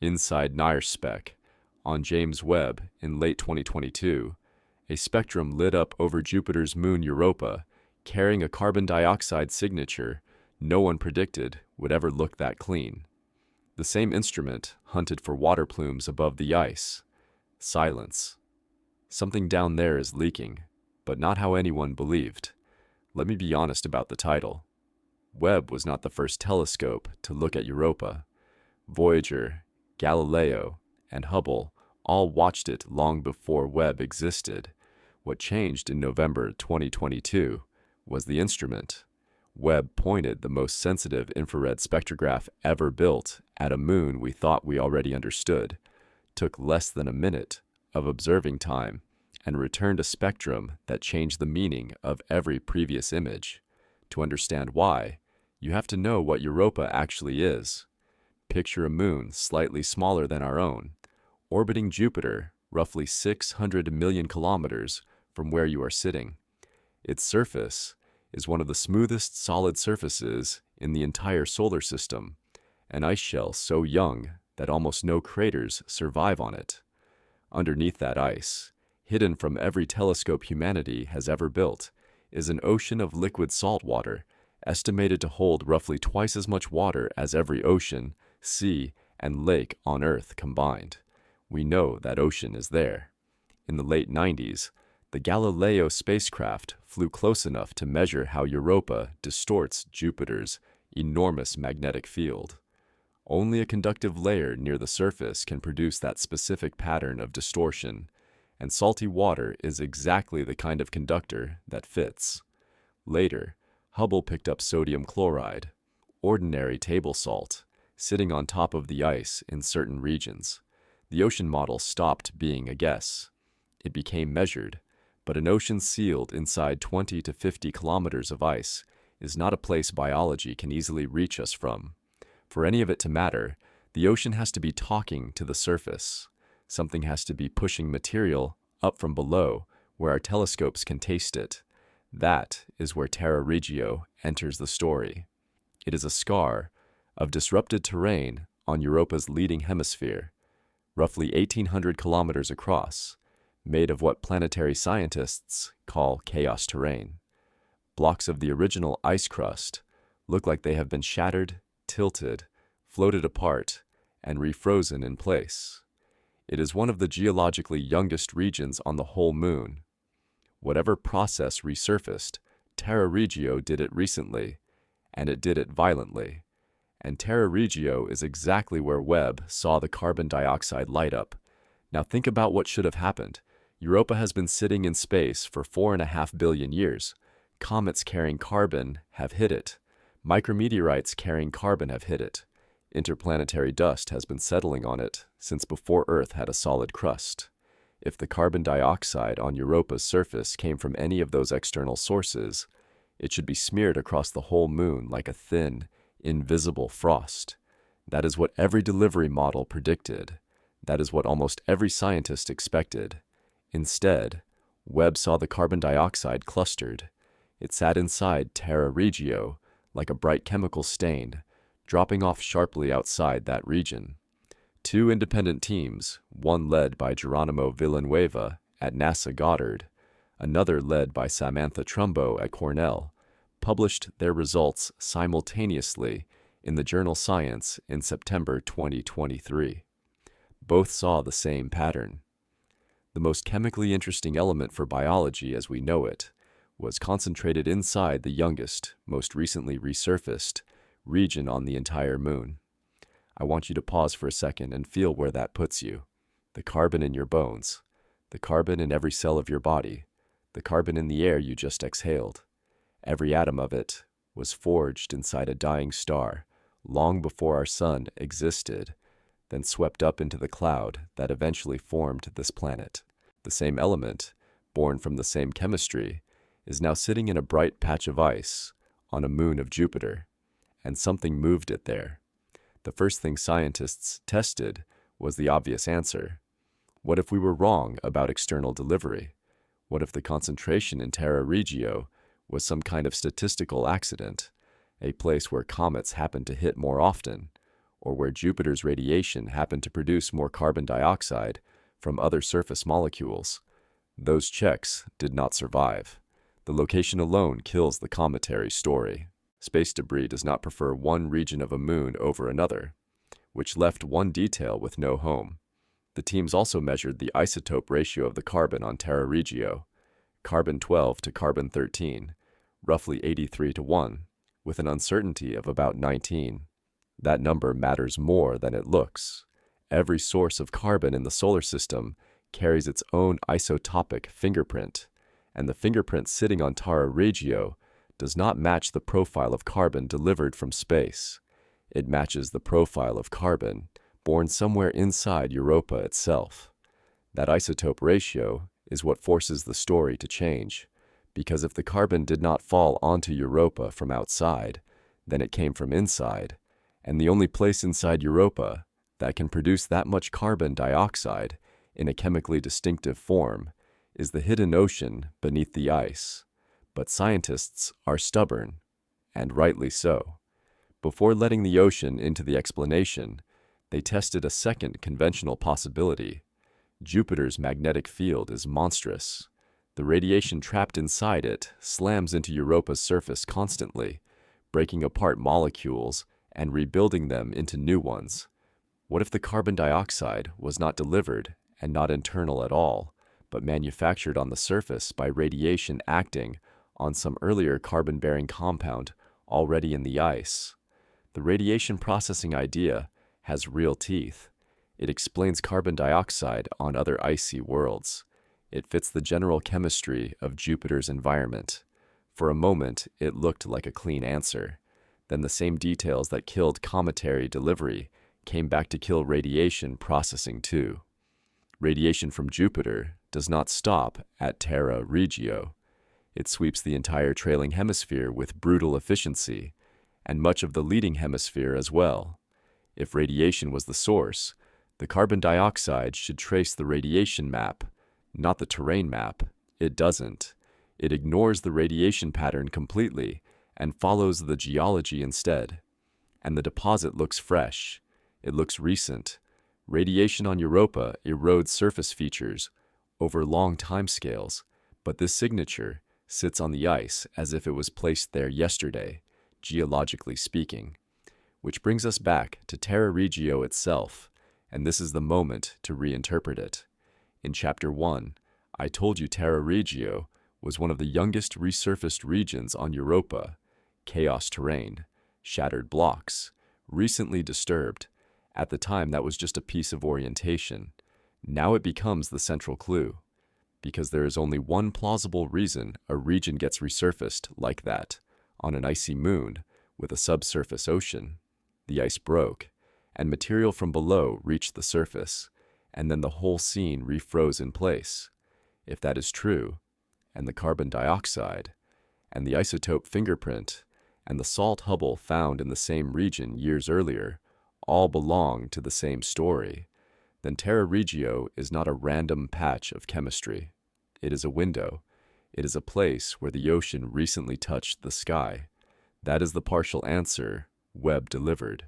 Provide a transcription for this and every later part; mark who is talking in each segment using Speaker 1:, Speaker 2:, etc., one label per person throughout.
Speaker 1: Inside NIRSpec, on James Webb in late 2022, a spectrum lit up over Jupiter's moon Europa, carrying a carbon dioxide signature no one predicted would ever look that clean. The same instrument hunted for water plumes above the ice. Silence. Something down there is leaking, but not how anyone believed. Let me be honest about the title. Webb was not the first telescope to look at Europa. Voyager, Galileo, and Hubble all watched it long before Webb existed. What changed in November 2022 was the instrument. Webb pointed the most sensitive infrared spectrograph ever built at a moon we thought we already understood, took less than a minute of observing time, and returned a spectrum that changed the meaning of every previous image. To understand why, you have to know what Europa actually is. Picture a moon slightly smaller than our own, orbiting Jupiter roughly 600 million kilometers from where you are sitting. Its surface is one of the smoothest solid surfaces in the entire solar system, an ice shell so young that almost no craters survive on it. Underneath that ice, hidden from every telescope humanity has ever built, is an ocean of liquid salt water, estimated to hold roughly twice as much water as every ocean, sea, and lake on Earth combined. We know that ocean is there. In the late 90s, the Galileo spacecraft flew close enough to measure how Europa distorts Jupiter's enormous magnetic field. Only a conductive layer near the surface can produce that specific pattern of distortion, and salty water is exactly the kind of conductor that fits. Later, Hubble picked up sodium chloride, ordinary table salt, sitting on top of the ice in certain regions. The ocean model stopped being a guess. It became measured, but an ocean sealed inside 20 to 50 kilometers of ice is not a place biology can easily reach us from. For any of it to matter, the ocean has to be talking to the surface. Something has to be pushing material up from below where our telescopes can taste it. That is where Tara Regio enters the story. It is a scar of disrupted terrain on Europa's leading hemisphere, roughly 1,800 kilometers across, made of what planetary scientists call chaos terrain. Blocks of the original ice crust look like they have been shattered, tilted, floated apart, and refrozen in place. It is one of the geologically youngest regions on the whole moon. Whatever process resurfaced, Tara Regio did it recently, and it did it violently. And Tara Regio is exactly where Webb saw the carbon dioxide light up. Now think about what should have happened. Europa has been sitting in space for 4.5 billion years. Comets carrying carbon have hit it. Micrometeorites carrying carbon have hit it. Interplanetary dust has been settling on it since before Earth had a solid crust. If the carbon dioxide on Europa's surface came from any of those external sources, it should be smeared across the whole moon like a thin, invisible frost. That is what every delivery model predicted. That is what almost every scientist expected. Instead, Webb saw the carbon dioxide clustered. It sat inside Tara Regio like a bright chemical stain, dropping off sharply outside that region. Two independent teams, one led by Geronimo Villanueva at NASA Goddard, another led by Samantha Trumbo at Cornell, published their results simultaneously in the journal Science in September 2023. Both saw the same pattern. The most chemically interesting element for biology as we know it was concentrated inside the youngest, most recently resurfaced region on the entire moon. I want you to pause for a second and feel where that puts you. The carbon in your bones, the carbon in every cell of your body, the carbon in the air you just exhaled. Every atom of it was forged inside a dying star long before our sun existed, then swept up into the cloud that eventually formed this planet. The same element, born from the same chemistry, is now sitting in a bright patch of ice on a moon of Jupiter, and something moved it there. The first thing scientists tested was the obvious answer. What if we were wrong about external delivery? What if the concentration in Tara Regio was some kind of statistical accident, a place where comets happen to hit more often, or where Jupiter's radiation happened to produce more carbon dioxide from other surface molecules. Those checks did not survive. The location alone kills the cometary story. Space debris does not prefer one region of a moon over another, which left one detail with no home. The teams also measured the isotope ratio of the carbon on Tara Regio, carbon-12 to carbon-13, roughly 83 to 1, with an uncertainty of about 19. That number matters more than it looks. Every source of carbon in the solar system carries its own isotopic fingerprint, and the fingerprint sitting on Tara Regio does not match the profile of carbon delivered from space. It matches the profile of carbon born somewhere inside Europa itself. That isotope ratio is what forces the story to change, because if the carbon did not fall onto Europa from outside, then it came from inside, and the only place inside Europa that can produce that much carbon dioxide in a chemically distinctive form is the hidden ocean beneath the ice. But scientists are stubborn, and rightly so. Before letting the ocean into the explanation, they tested a second conventional possibility. Jupiter's magnetic field is monstrous. The radiation trapped inside it slams into Europa's surface constantly, breaking apart molecules and rebuilding them into new ones. What if the carbon dioxide was not delivered and not internal at all, but manufactured on the surface by radiation acting on some earlier carbon-bearing compound already in the ice? The radiation processing idea has real teeth. It explains carbon dioxide on other icy worlds. It fits the general chemistry of Jupiter's environment. For a moment, it looked like a clean answer. Then the same details that killed cometary delivery came back to kill radiation processing too. Radiation from Jupiter does not stop at Tara Regio. It sweeps the entire trailing hemisphere with brutal efficiency, and much of the leading hemisphere as well. If radiation was the source, the carbon dioxide should trace the radiation map, not the terrain map. It doesn't. It ignores the radiation pattern completely and follows the geology instead. And the deposit looks fresh. It looks recent. Radiation on Europa erodes surface features over long timescales, but this signature sits on the ice as if it was placed there yesterday, geologically speaking. Which brings us back to Tara Regio itself, and this is the moment to reinterpret it. In Chapter 1, I told you Tara Regio was one of the youngest resurfaced regions on Europa, chaos terrain, shattered blocks, recently disturbed. At the time, that was just a piece of orientation. Now it becomes the central clue, because there is only one plausible reason a region gets resurfaced like that, on an icy moon with a subsurface ocean. The ice broke, and material from below reached the surface, and then the whole scene refroze in place. If that is true, and the carbon dioxide, and the isotope fingerprint, and the salt Hubble found in the same region years earlier, all belong to the same story, then Tara Regio is not a random patch of chemistry. It is a window. It is a place where the ocean recently touched the sky. That is the partial answer Webb delivered.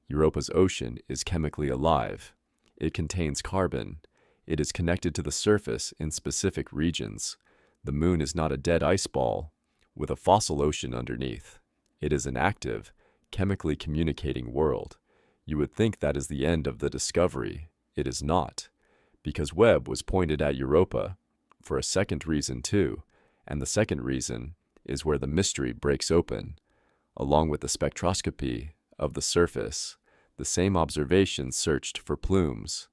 Speaker 1: Europa's ocean is chemically alive. It contains carbon. It is connected to the surface in specific regions. The moon is not a dead ice ball with a fossil ocean underneath. It is an active, chemically communicating world. You would think that is the end of the discovery. It is not, because Webb was pointed at Europa for a second reason too, and the second reason is where the mystery breaks open. Along with the spectroscopy of the surface, the same observations searched for plumes,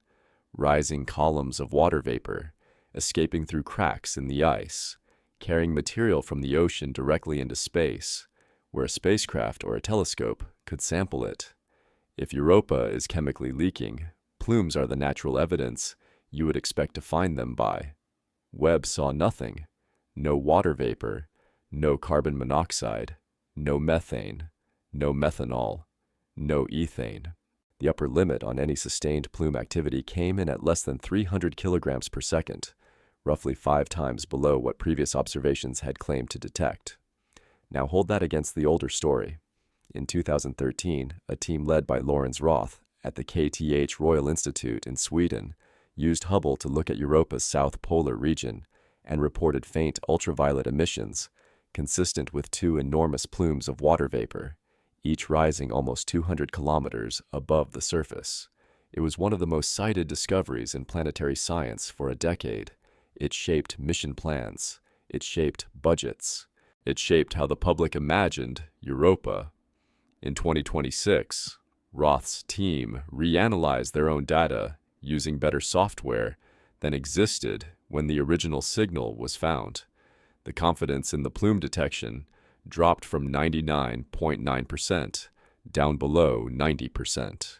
Speaker 1: rising columns of water vapor, escaping through cracks in the ice, carrying material from the ocean directly into space, where a spacecraft or a telescope could sample it. If Europa is chemically leaking, plumes are the natural evidence you would expect to find them by. Webb saw nothing. No water vapor, no carbon monoxide, no methane, no methanol, no ethane. The upper limit on any sustained plume activity came in at less than 300 kilograms per second, roughly 5 times below what previous observations had claimed to detect. Now hold that against the older story. In 2013, a team led by Lawrence Roth at the KTH Royal Institute in Sweden used Hubble to look at Europa's south polar region and reported faint ultraviolet emissions consistent with two enormous plumes of water vapor, each rising almost 200 kilometers above the surface. It was one of the most cited discoveries in planetary science for a decade. It shaped mission plans. It shaped budgets. It shaped how the public imagined Europa. In 2026, Roth's team reanalyzed their own data using better software than existed when the original signal was found. The confidence in the plume detection dropped from 99.9% down below 90%.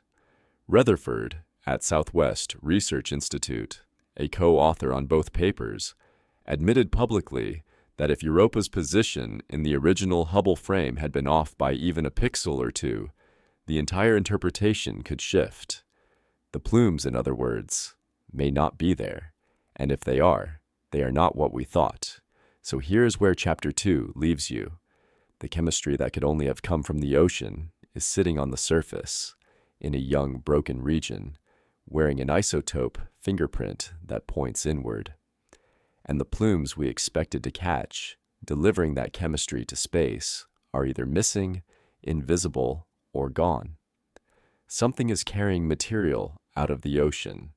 Speaker 1: Rutherford at Southwest Research Institute, a co-author on both papers, admitted publicly that if Europa's position in the original Hubble frame had been off by even a pixel or two, the entire interpretation could shift. The plumes, in other words, may not be there, and if they are not what we thought. So here's where Chapter 2 leaves you. The chemistry that could only have come from the ocean is sitting on the surface, in a young, broken region, wearing an isotope fingerprint that points inward. And the plumes we expected to catch, delivering that chemistry to space, are either missing, invisible, or gone. Something is carrying material out of the ocean.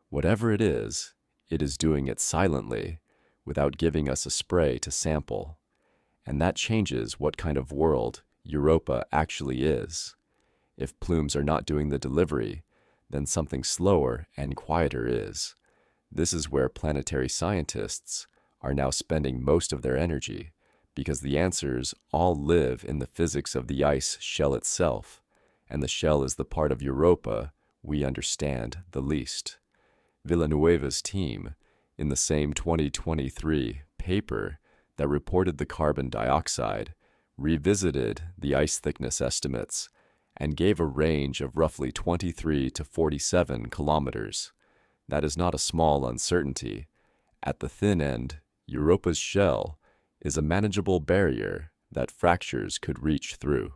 Speaker 1: Whatever it is doing it silently, without giving us a spray to sample. And that changes what kind of world Europa actually is. If plumes are not doing the delivery, then something slower and quieter is. This is where planetary scientists are now spending most of their energy, because the answers all live in the physics of the ice shell itself, and the shell is the part of Europa we understand the least. Villanueva's team, in the same 2023 paper that reported the carbon dioxide, revisited the ice thickness estimates and gave a range of roughly 23 to 47 kilometers. That is not a small uncertainty. At the thin end, Europa's shell is a manageable barrier that fractures could reach through.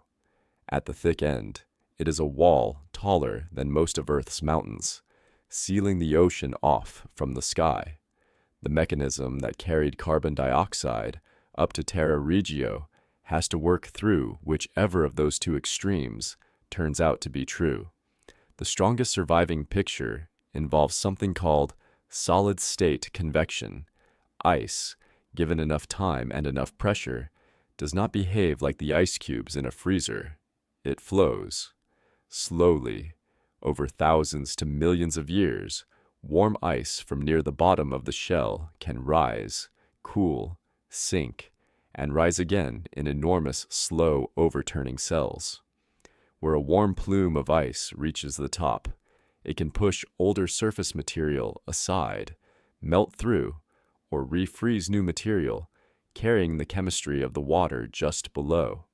Speaker 1: At the thick end, it is a wall taller than most of Earth's mountains, sealing the ocean off from the sky. The mechanism that carried carbon dioxide up to Tara Regio has to work through whichever of those two extremes turns out to be true. The strongest surviving picture involves something called solid-state convection. Ice, given enough time and enough pressure, does not behave like the ice cubes in a freezer. It flows. Slowly, over thousands to millions of years, warm ice from near the bottom of the shell can rise, cool, sink, and rise again in enormous, slow overturning cells. Where a warm plume of ice reaches the top, it can push older surface material aside, melt through, or refreeze new material, carrying the chemistry of the water just below.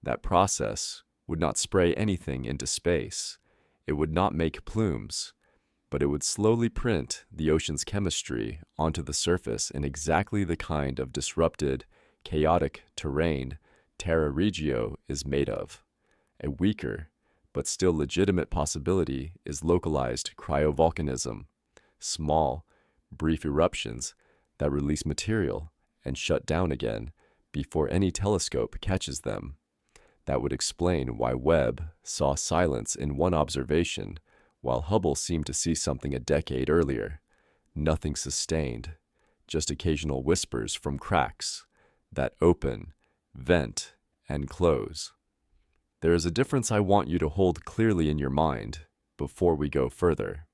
Speaker 1: That process would not spray anything into space. It would not make plumes, but it would slowly print the ocean's chemistry onto the surface in exactly the kind of disrupted, chaotic terrain Tara Regio is made of. A weaker, but still legitimate possibility is localized cryovolcanism, small, brief eruptions that release material and shut down again before any telescope catches them. That would explain why Webb saw silence in one observation, while Hubble seemed to see something a decade earlier. Nothing sustained, just occasional whispers from cracks that open, vent, and close. There is a difference I want you to hold clearly in your mind before we go further.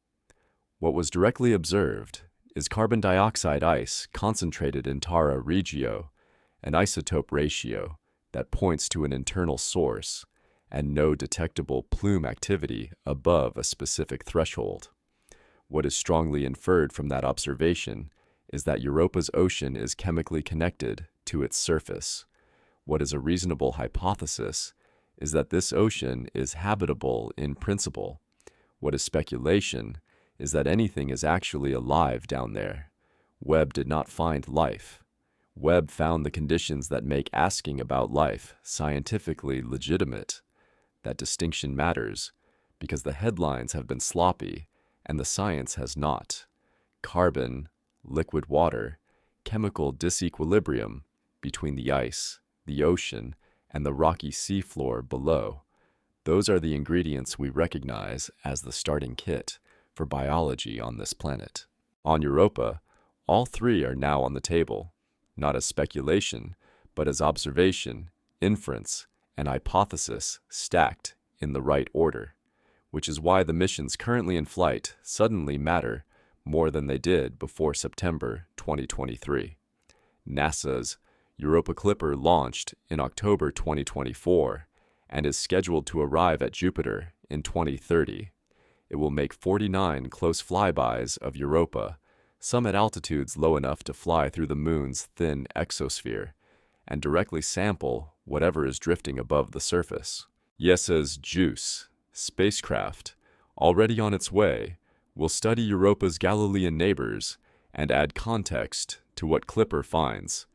Speaker 1: What was directly observed is carbon dioxide ice concentrated in Tara Regio, an isotope ratio that points to an internal source, and no detectable plume activity above a specific threshold. What is strongly inferred from that observation is that Europa's ocean is chemically connected to its surface. What is a reasonable hypothesis is that this ocean is habitable in principle. What is speculation is that anything is actually alive down there. Webb did not find life. Webb found the conditions that make asking about life scientifically legitimate. That distinction matters because the headlines have been sloppy and the science has not. Carbon, liquid water, chemical disequilibrium between the ice, the ocean, and the rocky seafloor below. Those are the ingredients we recognize as the starting kit for biology on this planet. On Europa, all three are now on the table, not as speculation, but as observation, inference, and hypothesis stacked in the right order, which is why the missions currently in flight suddenly matter more than they did before September 2023. NASA's Europa Clipper launched in October 2024 and is scheduled to arrive at Jupiter in 2030. It will make 49 close flybys of Europa, some at altitudes low enough to fly through the moon's thin exosphere, and directly sample whatever is drifting above the surface. ESA's JUICE spacecraft, already on its way, will study Europa's Galilean neighbors and add context to what Clipper finds.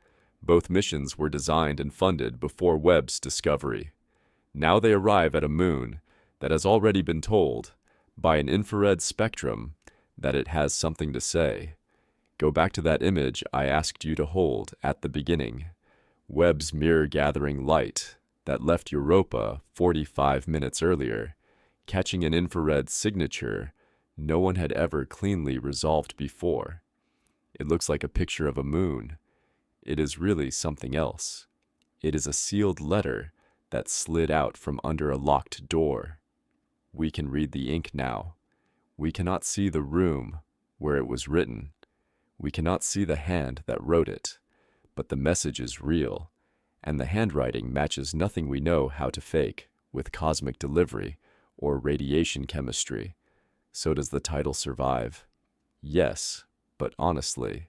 Speaker 1: Both missions were designed and funded before Webb's discovery. Now they arrive at a moon that has already been told by an infrared spectrum that it has something to say. Go back to that image I asked you to hold at the beginning. Webb's mirror-gathering light that left Europa 45 minutes earlier, catching an infrared signature no one had ever cleanly resolved before. It looks like a picture of a moon. It is really something else. It is a sealed letter that slid out from under a locked door. We can read the ink now. We cannot see the room where it was written. We cannot see the hand that wrote it, but the message is real, and the handwriting matches nothing we know how to fake with cosmic delivery or radiation chemistry. So does the title survive? Yes, but honestly,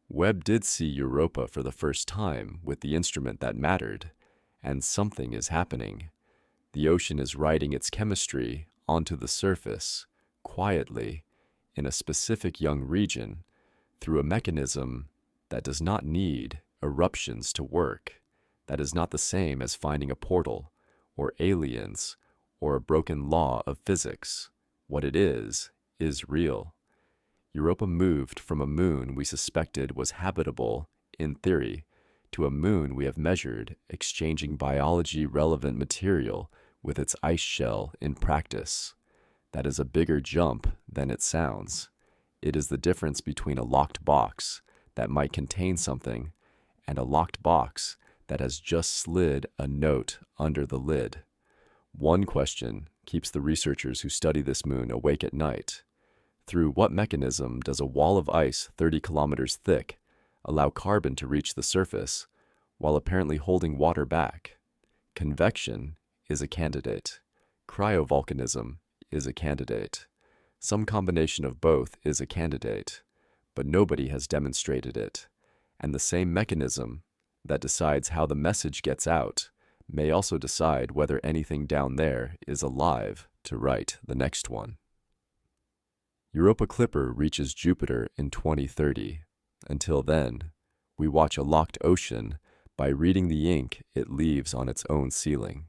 Speaker 1: Webb did see Europa for the first time with the instrument that mattered, and something is happening. The ocean is writing its chemistry onto the surface, quietly, in a specific young region, through a mechanism that does not need eruptions to work, that is not the same as finding a portal, or aliens, or a broken law of physics. What it is real. Europa moved from a moon we suspected was habitable, in theory, to a moon we have measured exchanging biology-relevant material with its ice shell in practice. That is a bigger jump than it sounds. It is the difference between a locked box that might contain something and a locked box that has just slid a note under the lid. One question keeps the researchers who study this moon awake at night. Through what mechanism does a wall of ice 30 kilometers thick allow carbon to reach the surface while apparently holding water back? Convection is a candidate. Cryovolcanism is a candidate. Some combination of both is a candidate, but nobody has demonstrated it. And the same mechanism that decides how the message gets out may also decide whether anything down there is alive to write the next one. Europa Clipper reaches Jupiter in 2030. Until then, we watch a locked ocean by reading the ink it leaves on its own ceiling.